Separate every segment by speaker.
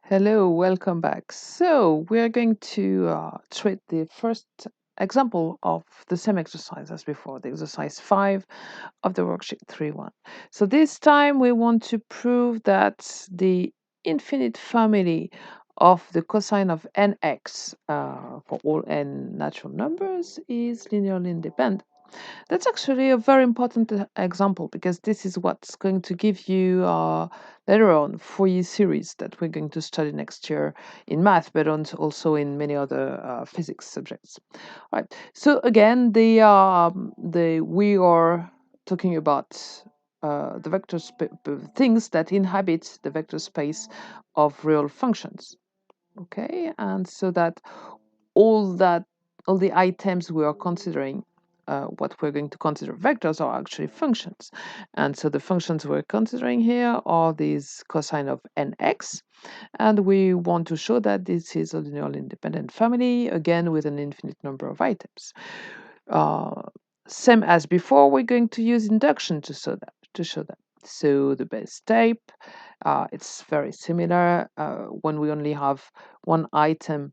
Speaker 1: Hello, welcome back. So we are going to treat the first example of the same exercise as before, the exercise 5 of the worksheet 3.1. So this time we want to prove that the infinite family of the cosine of nx for all n natural numbers is linearly independent. That's actually a very important example because this is what's going to give you later on Fourier series that we're going to study next year in math, but also in many other physics subjects. Right. So again, the we are talking about the things that inhabit the vector space of real functions. Okay, and so that all the items we are considering, what we're going to consider vectors, are actually functions. And so the functions we're considering here are these cosine of nx, and we want to show that this is a linearly independent family, again with an infinite number of items. Uh, Same as before, we're going to use induction to show that. So the base type, it's very similar. When we only have one item,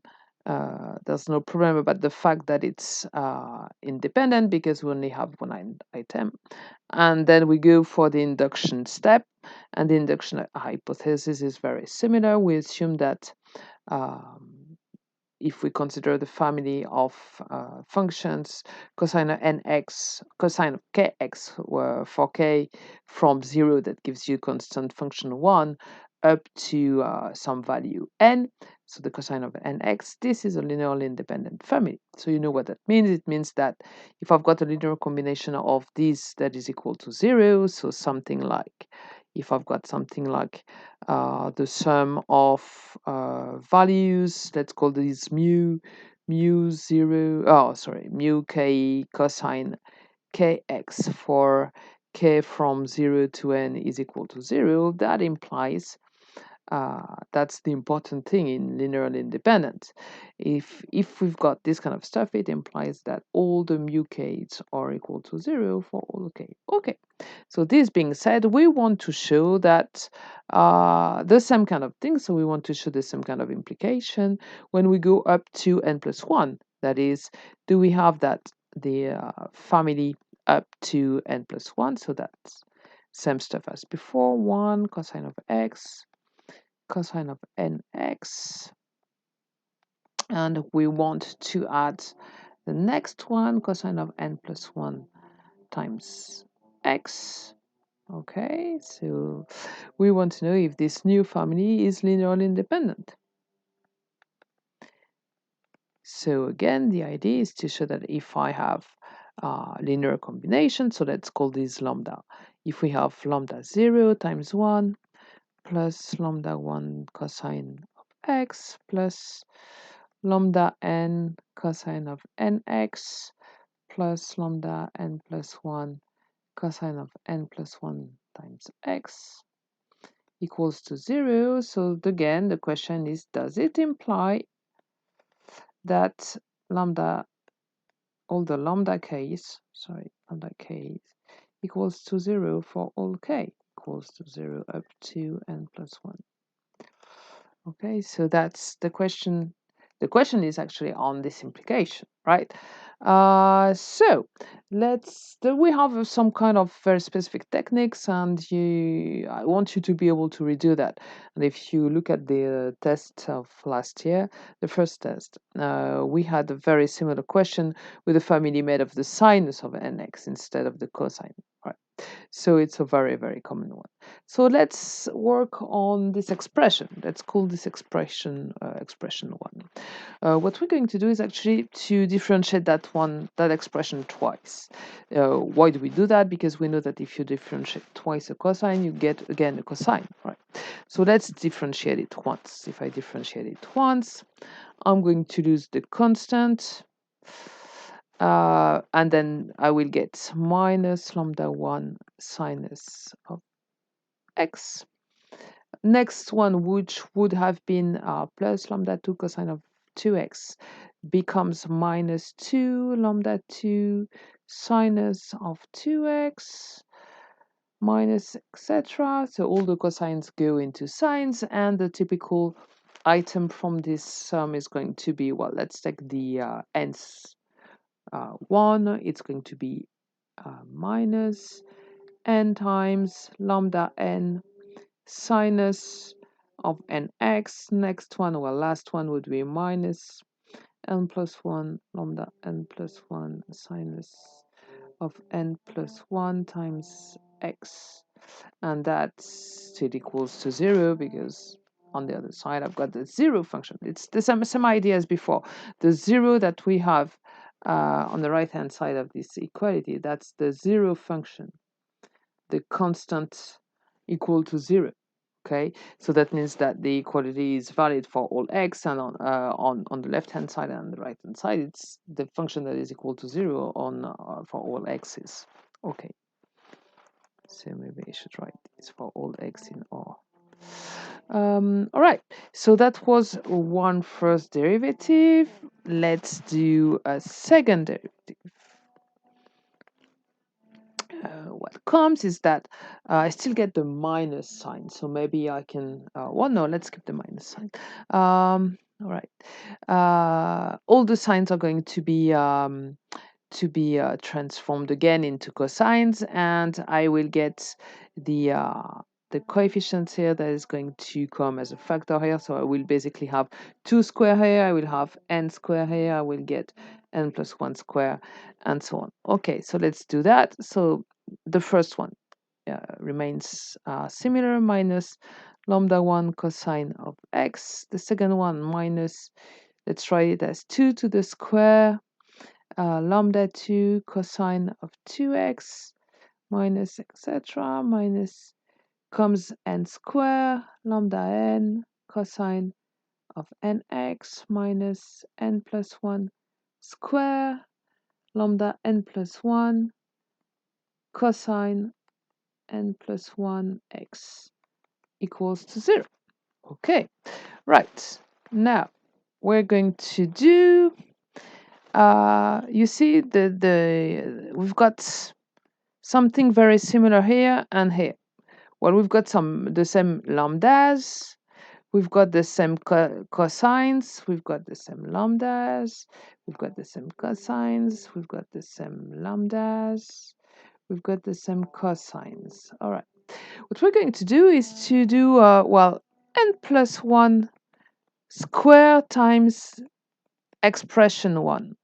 Speaker 1: there's no problem about the fact that it's independent because we only have one item. And then we go for the induction step, and the induction hypothesis is very similar. We assume that um, if we consider the family of functions cosine of nx, cosine of kx, where for k from 0, that gives you constant function 1, up to some value n, so the cosine of nx, this is a linearly independent family. So you know what that means. It means that if I've got a linear combination of these that is equal to 0, so something like, if I've got something like the sum of values, let's call these mu 0, oh sorry, mu k cosine kx for k from 0 to n is equal to 0, that implies that's the important thing in linearly independent. If we've got this kind of stuff, it implies that all the mu k's are equal to 0 for all k. Okay, so this being said, we want to show that the same kind of thing. So we want to show the same kind of implication when we go up to n plus 1. That is, do we have that the family up to n plus 1? So that's same stuff as before. 1 cosine of x, cosine of nx, and we want to add the next one, cosine of n plus 1 times x. Okay, so we want to know if this new family is linearly independent. So again, the idea is to show that if I have linear combination, so let's call this lambda. If we have lambda 0 times 1 plus lambda 1 cosine of x plus lambda n cosine of nx plus lambda n plus 1 cosine of n plus 1 times x equals to 0. So again, the question is, does it imply that lambda, all the lambda k's, lambda k's equals to 0 for all k, equals to 0 up to n plus 1? Okay, so that's the question. The question is actually on this implication, right? So we have some kind of very specific techniques, and I want you to be able to redo that. And if you look at the test of last year, the first test, we had a very similar question with a family made of the sinus of nx instead of the cosine, right? So it's a very, very common one. So let's work on this expression. Let's call this expression expression 1. What we're going to do is actually to differentiate that expression twice. Why do we do that? Because we know that if you differentiate twice a cosine, you get again a cosine, right? So let's differentiate it once. If I differentiate it once, I'm going to lose the constant, and then I will get minus lambda 1 sinus of x. Next one, which would have been plus lambda 2 cosine of 2x, becomes minus 2 lambda 2 sinus of 2x minus etc. So all the cosines go into sines, and the typical item from this sum is going to be, well, let's take the nth one. It's going to be minus n times lambda n sinus of nx. Next one, well, last one would be minus n plus 1 lambda n plus 1 sinus of n plus 1 times x. And that's still equals to 0 because on the other side I've got the 0 function. It's the same idea as before. The 0 that we have on the right hand side of this equality, that's the 0 function, the constant equal to 0. Okay, so that means that the equality is valid for all x, and on the left hand side and on the right hand side, it's the function that is equal to 0 on for all x's. Okay, so maybe I should write this for all x in R. All right, so that was one first derivative. Let's do a second derivative. What comes is that I still get the minus sign, so maybe I can, well, no, let's skip the minus sign. All right, all the signs are going to be transformed again into cosines, and I will get the coefficients here that is going to come as a factor here. So I will basically have 2 square here, I will have n square here, I will get n plus 1 square, and so on. Okay, so let's do that. So the first one remains similar, minus lambda 1 cosine of x. The second one minus, let's write it as 2 to the square lambda 2 cosine of 2x minus etc. minus comes n square lambda n cosine of nx minus n plus 1 square lambda n plus 1 cosine n plus 1 x equals to 0. Okay, right. Now we're going to do you see we've got something very similar here and here. Well, we've got the same lambdas, we've got the same cosines, we've got the same lambdas, we've got the same cosines, we've got the same lambdas, we've got the same cosines. All right. What we're going to do is to do, well, n plus 1 square times expression 1.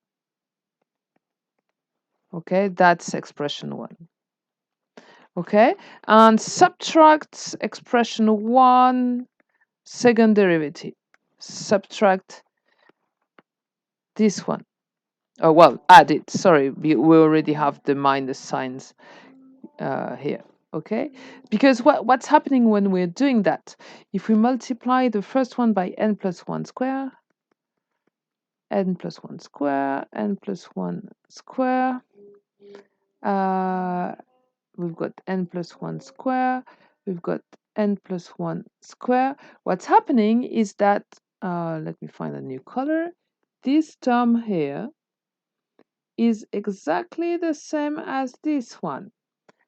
Speaker 1: Okay, that's expression 1. Okay, and subtract expression 1 second derivative. Subtract this one. Oh, well, add it. Sorry, we already have the minus signs here. Okay, because what's happening when we're doing that? If we multiply the first one by n plus 1 square, n plus 1 square, n plus 1 square, we've got n plus 1 square, we've got n plus 1 square. What's happening is that, let me find a new color. This term here is exactly the same as this one.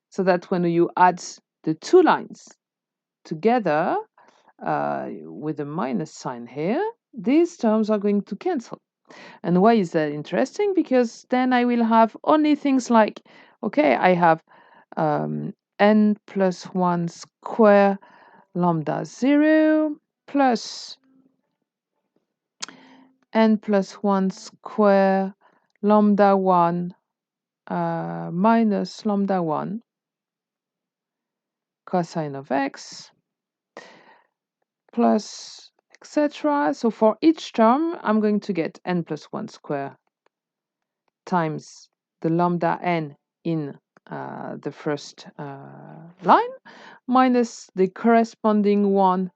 Speaker 1: So that when you add the two lines together with a minus sign here, these terms are going to cancel. And why is that interesting? Because then I will have only things like, okay, I have n plus 1 square lambda 0 plus n plus 1 square lambda 1 minus lambda 1 cosine of x plus etc. So for each term, I'm going to get n plus 1 square times the lambda n in the first line minus the corresponding one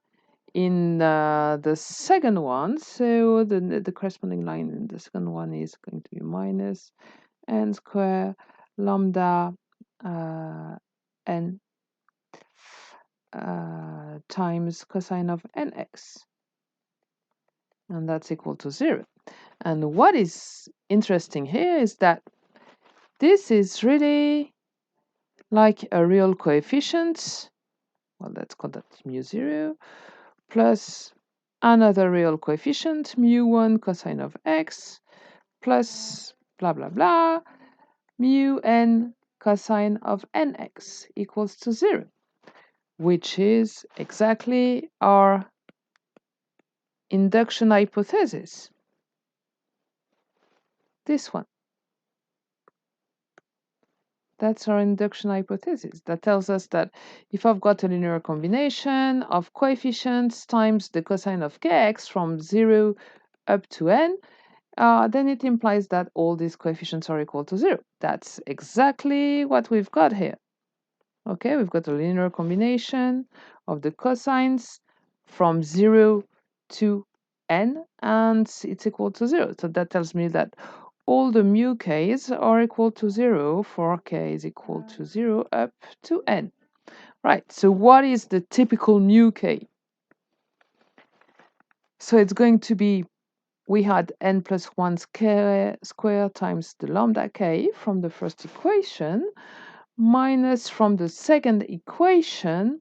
Speaker 1: in the second one. So the corresponding line in the second one is going to be minus n square lambda n times cosine of nx, and that's equal to 0. And what is interesting here is that this is really like a real coefficient. Well, let's call that mu 0 plus another real coefficient, mu1 cosine of x, plus blah blah blah, mu n cosine of nx equals to 0, which is exactly our induction hypothesis. This one. That's our induction hypothesis. That tells us that if I've got a linear combination of coefficients times the cosine of kx from 0 up to n, then it implies that all these coefficients are equal to 0. That's exactly what we've got here. Okay, we've got a linear combination of the cosines from 0 to n, and it's equal to 0. So that tells me that all the mu k's are equal to 0 for k is equal to 0 up to n. Right, so what is the typical mu k? So it's going to be, we had n plus 1 square times the lambda k from the first equation, minus from the second equation.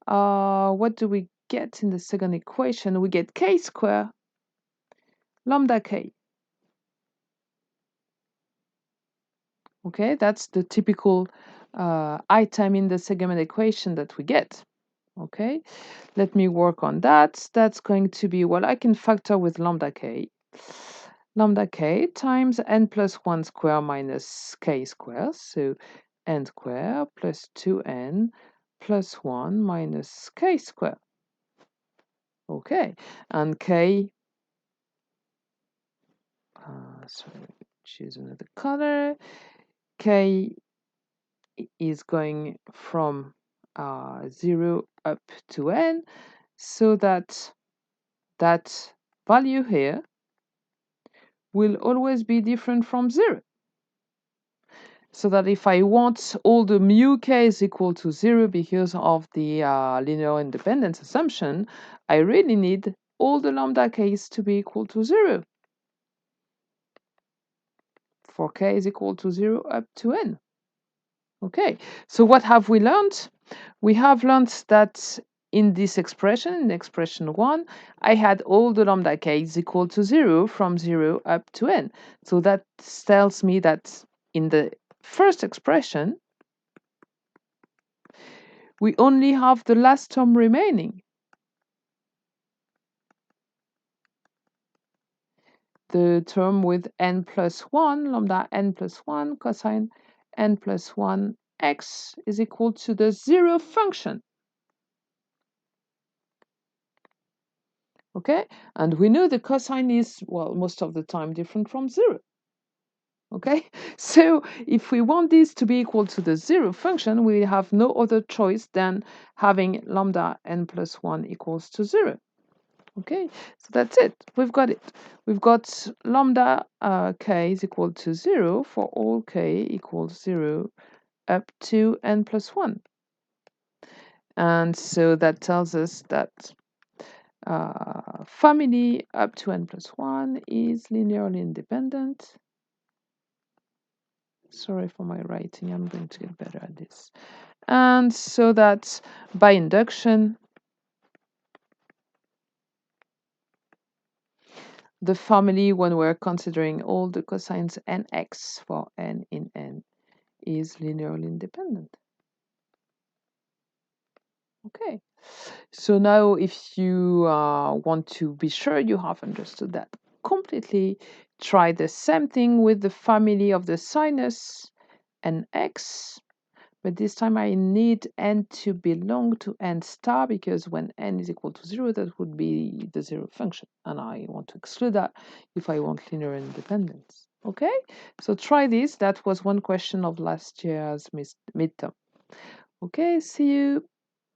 Speaker 1: What do we get in the second equation? We get k square lambda k. Okay, that's the typical item in the segment equation that we get. Okay, let me work on that. That's going to be, well, I can factor with lambda k. Lambda k times n plus 1 square minus k square. So n square plus 2n plus 1 minus k square. Okay, and k, sorry, choose another color. K is going from 0 up to n, so that that value here will always be different from 0. So that if I want all the mu k is equal to 0 because of the linear independence assumption, I really need all the lambda k's to be equal to 0. For k is equal to 0 up to n. Okay, so what have we learned? We have learned that in this expression, in expression 1, I had all the lambda k's equal to 0 from 0 up to n. So that tells me that in the first expression, we only have the last term remaining. The term with n plus 1, lambda n plus 1, cosine n plus 1 x is equal to the 0 function. Okay, and we know the cosine is, well, most of the time different from 0. Okay, so if we want this to be equal to the 0 function, we have no other choice than having lambda n plus 1 equals to 0. Okay, so that's it. We've got it. We've got lambda k is equal to 0 for all k equals 0 up to n plus 1. And so that tells us that family up to n plus 1 is linearly independent. Sorry for my writing, I'm going to get better at this. And so that by induction, the family, when we're considering all the cosines nx for n in n, is linearly independent. Okay, so now if you want to be sure you have understood that completely, try the same thing with the family of the sinus nx, but this time I need n to belong to n star, because when n is equal to 0, that would be the 0 function, and I want to exclude that if I want linear independence. Okay, so try this. That was one question of last year's midterm. Okay, see you.